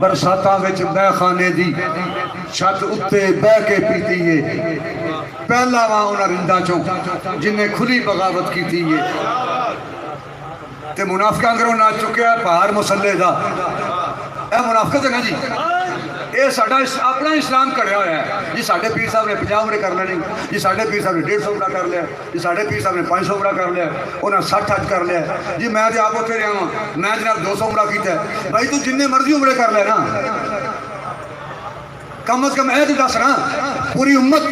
برساتاں وچ بہ خانے دی چھت اتے بہ کے پیتی ہے پہلا وہاں انہاں رنداں چوں جنہیں کھلی بغاوت کیتی ہے تے منافقاں کرو نہ چکیا پہاڑ مسلح دا اے منافقت ہے نا جی اے ساڈا اپنا اسلام کڑیا ہوا ہے جی ساڈے پیر صاحب نے 50 عمرے کر لینے جی ساڈے پیر صاحب نے 150 عمرہ کر لیا جی ساڈے پیر صاحب نے 500 عمرہ کر لیا انہاں 60 حج کر لیا جی میں تے آپ اتنے رہا ہوں میں جناب 200 عمرہ کیتا ہے بھائی تو جننے مرضی عمرے کر لے نا کم از کم اے تو دس نا پوری امت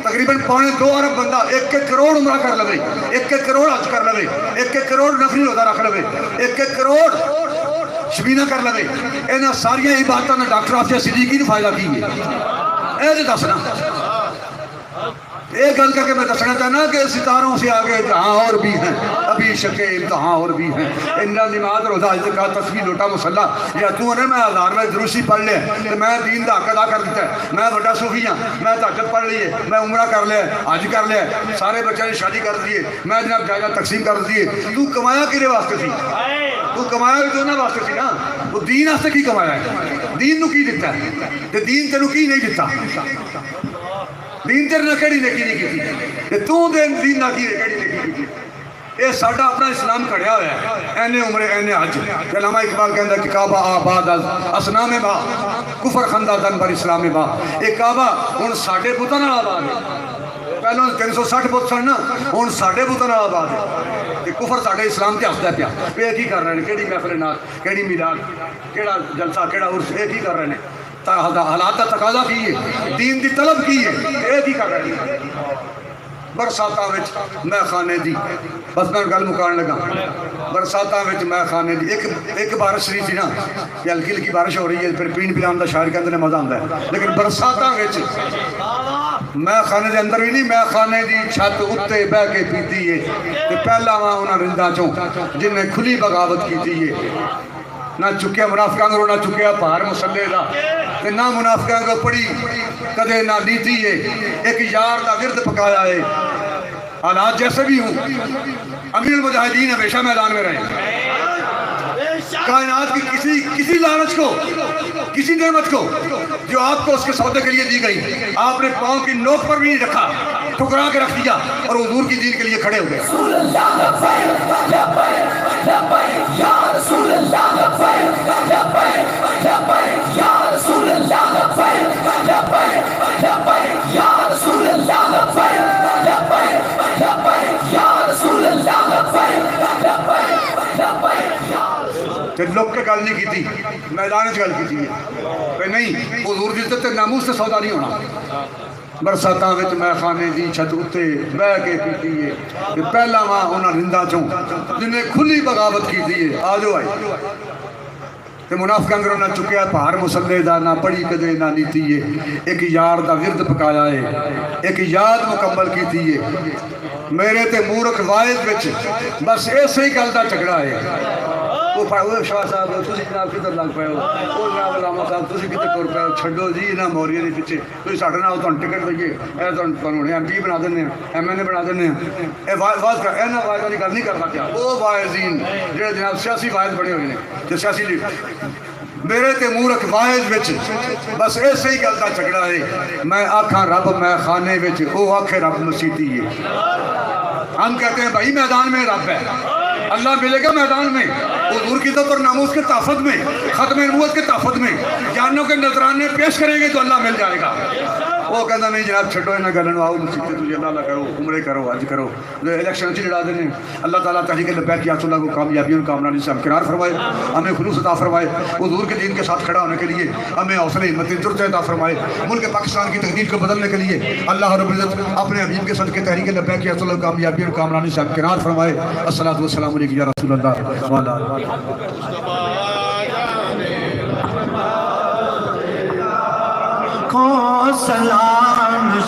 تقریباً 2.25 ارب بندہ 1 کروڑ عمرہ کر لے 1 کروڑ حج کر لے 1 کروڑ نفلی روزہ رکھ لے 1 کروڑ شبینہ کر لے انہاں ساریاں عبادتاں نے ڈاکٹر آفیہ صدیقی نے فائدہ کی ہے اے تو دسنا ایک گل کر کے میں دسنا چاہنا کہ ستاروں سے آگے جہاں اور بھی ہیں ابھی شکے امتحان اور بھی ہیں انہاں نماز روزہ زکوٰۃ تسبیح لوٹا مصلح یا تو نے میں ہزار میں دروشی پڑھ لیا تو میں دین دا حق ادا کر دیتا ہے میں بڑا صوفی ہاں میں تہجد پڑھ لیے میں عمرہ کر لیا حج کر لیا سارے بچے نے شادی کر دیے میں جناب جائیداد تقسیم کر دیے تو کمایا کدے واسطے سی تو کمایا بھی تو انہاں واسطے سی نا وہ دین واسطے کی کمایا ہے دین نو کی دیتا ہے تے دین تینوں کی نہیں دیتا دین تیرے نہ کہڑی نیکی نہیں کی تو دین نہ کی کہڑی نیکی کی یہ ساڈا اپنا اسلام کھڑیا ہوا ہے اینے عمرے اینے حج علامہ اقبال کہندا کہ کعبہ آباد اسنام با کفر خندہ دن پر اسلام با یہ کعبہ ہن ساڈے پتاں نال آباد ہے پہلوں 360 پت سن نا ہن ساڈے پتاں نال آباد ہے تے کفر ساڈے اسلام تے ہسدا پیا یہ کی کر رہے ہیں کیڑی محفل نات کیڑی میلاد کیڑا جلسہ کیڑا عرس یہ کی کر رہے ہیں حالات کا تقاضا کی ہے دین دی طلب کی ہے یہ کی کر رہے ہیں برساتاں وچ میں خانے دی بس میں گل مکان لگا برساتاں وچ میں خانے دی ایک بارش نہیں تھی نا یہ ہلکی ہلکی بارش ہو رہی ہے پھر پین پلان دا شاعر کے اندر مزہ آتا ہے لیکن برساتاں وچ میں خانے دے اندر بھی نہیں میں خانے دی چھت اتے بہ کے پیتی ہے تے پہلا وہاں انہاں رنداں چوں جن نے کھلی بغاوت کیتی ہے نہ چکیا منافقاں کو نہ چکیا پہاڑ مسلح دا تے نہ منافقاں کو پڑی کدے نہ لیتی ہے ایک یار دا ورد پکایا ہے حالات جیسے بھی ہوں امیر المجاہدین ہمیشہ میدان میں رہے کائنات کی کسی لالچ کو کسی نعمت کو جو آپ کو اس کے سودے کے لیے دی گئی آپ نے پاؤں کی نوک پر بھی نہیں رکھا ٹھکرا کے رکھ دیا اور حضور کی دین کے لیے کھڑے ہوئے لوگ کے گل نہیں کی تھی میدان گل کی تھی نہیں حضور دی عزت ناموس سے سودا نہیں ہونا برساتاں وچ میں خانے دی چھت اتے بہ کے پیتی ہے کہ پہلا ماں انہاں رنداں چوں جن نے کھلی بغاوت کی تھی آ جاؤ آئی تے منافقاں کرو نہ چکیا پہاڑ مسلح دا نہ پڑی کدے نہ نیتی ہے ایک یار دا ورد پکایا ہے ایک یاد مکمل کی ہے میرے تے مورخ واحد وچ بس ایسے ہی گل دا جھگڑا ہے وہ شاہ صاحب تسی جناب کدھر لگ پے ہو وہ جناب علامہ صاحب تسی کتے تر پے ہو چھڈو جی انہاں موریاں دے پیچھے تسی ساڈے نال تانوں ٹکٹ دئیے اے تانوں ایم پی بنا دینے ایم این اے بنا دینے اے واز کر انہاں واز دی گل نہیں کرنا کیا وہ واعظین جڑے جناب سیاسی واعظ بڑے ہوئے نے تے سیاسی لیڈر میرے تے مورخ واحد وچ بس ایسے ہی گل دا جھگڑا ہے میں آکھاں رب میں خانے وچ او آکھے رب مسیتی ہے ہم کہتے ہیں بھائی میدان میں رب ہے اللہ ملے گا میدان میں حضور کی عزت اور ناموس کے تحفظ میں ختم نبوت کے تحفظ میں جانوں کے نذرانے پیش کریں گے تو اللہ مل جائے گا وہ کہتا نہیں جناب چھٹو انہاں گلن آؤ مسیتے تجھے اللہ کرو عمرے کرو حج کرو الیکشن چ لڑا دینے اللہ تعالیٰ تحریک لبیک یا اللہ کو کامیابیوں کامرانی سے ہمکنار فرمائے ہمیں خلوص عطا فرمائے حضور کے دین کے ساتھ کھڑا ہونے کے لیے ہمیں حوصلہ ہمت جرأت عطا فرمائے ملک پاکستان کی تقدیر کو بدلنے کے لیے اللہ رب العزت اپنے حبیب کے صدقے تحریک لبیک یا اللہ کو کامیابیوں کامرانی سے ہمکنار فرمائے الصلوۃ والسلام علیک یا رسول اللہ کو سلام